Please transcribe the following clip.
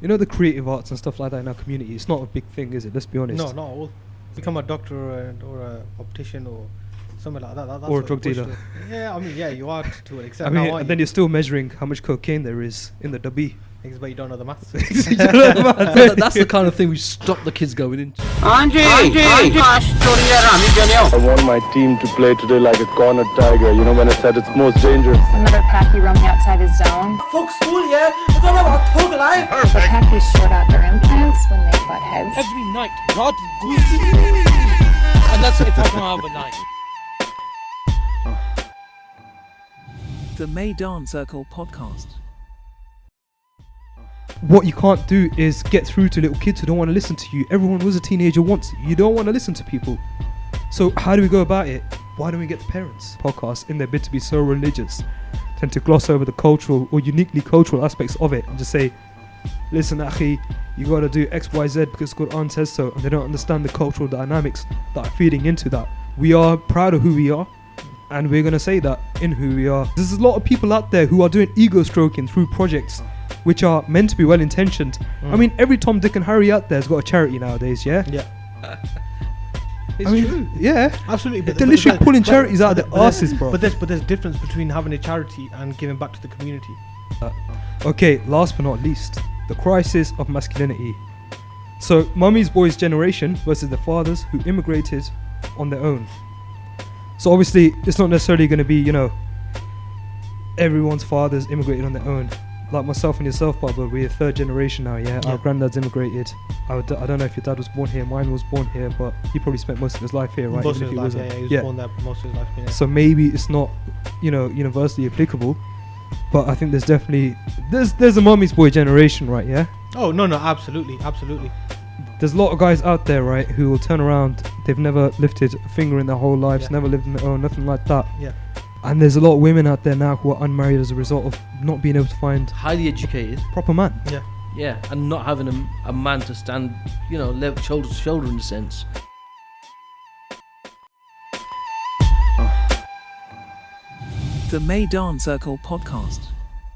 you know, the creative arts and stuff like that in our community. It's not a big thing, is it? Let's be honest. No, not all. Become a doctor or a optician or something like that. That's Or a drug dealer. Yeah, I mean, yeah, you are to an extent. I mean, now, and then you're still measuring how much cocaine there is in the dubby. but you don't know the maths. That's the kind of thing we stop the kids going into. I want my team to play today like a cornered tiger, you know, when I said it's most dangerous. Another packy roaming outside his zone. Folk school, yeah? It's all about thug life. The packies short out their implants when they butt heads. Every night, God goosey. And that's it, talking about the night. The Maidan Circle podcast. What you can't do is get through to little kids who don't want to listen to you. Everyone was a teenager once. You don't want to listen to people. So how do we go about it? Why don't we get the parents? Podcasts, in their bid to be so religious, tend to gloss over the cultural or uniquely cultural aspects of it and just say, listen, akhi, you got to do X, Y, Z because Quran says so. And they don't understand the cultural dynamics that are feeding into that. We are proud of who we are. And we're going to say that in who we are. There's a lot of people out there who are doing ego stroking through projects which are meant to be well intentioned. I mean, every Tom, Dick and Harry out there has got a charity nowadays, yeah? Yeah. It's true. Yeah. Absolutely. They're literally pulling charities out of their asses, bro. But there's difference between having a charity and giving back to the community. Okay, last but not least, the crisis of masculinity. So, mummy's boys' generation versus the fathers who immigrated on their own. So obviously, it's not necessarily going to be, you know, everyone's fathers immigrated on their own. Like myself and yourself, Babar, we're third generation now, yeah? Our granddad's immigrated. I don't know if your dad was born here. Mine was born here, but he probably spent most of his life here, right? Most of his life, yeah. He was born there most of his life, yeah. So maybe it's not, you know, universally applicable, but I think there's definitely, there's a mummy's boy generation, right, yeah? Oh, no, absolutely. There's a lot of guys out there, right, who will turn around, they've never lifted a finger in their whole lives, never lived on their own, nothing like that. Yeah. And there's a lot of women out there now who are unmarried as a result of not being able to find highly educated proper man. Yeah, and not having a man to stand, you know, shoulder to shoulder in a sense. The Maidan Circle podcast.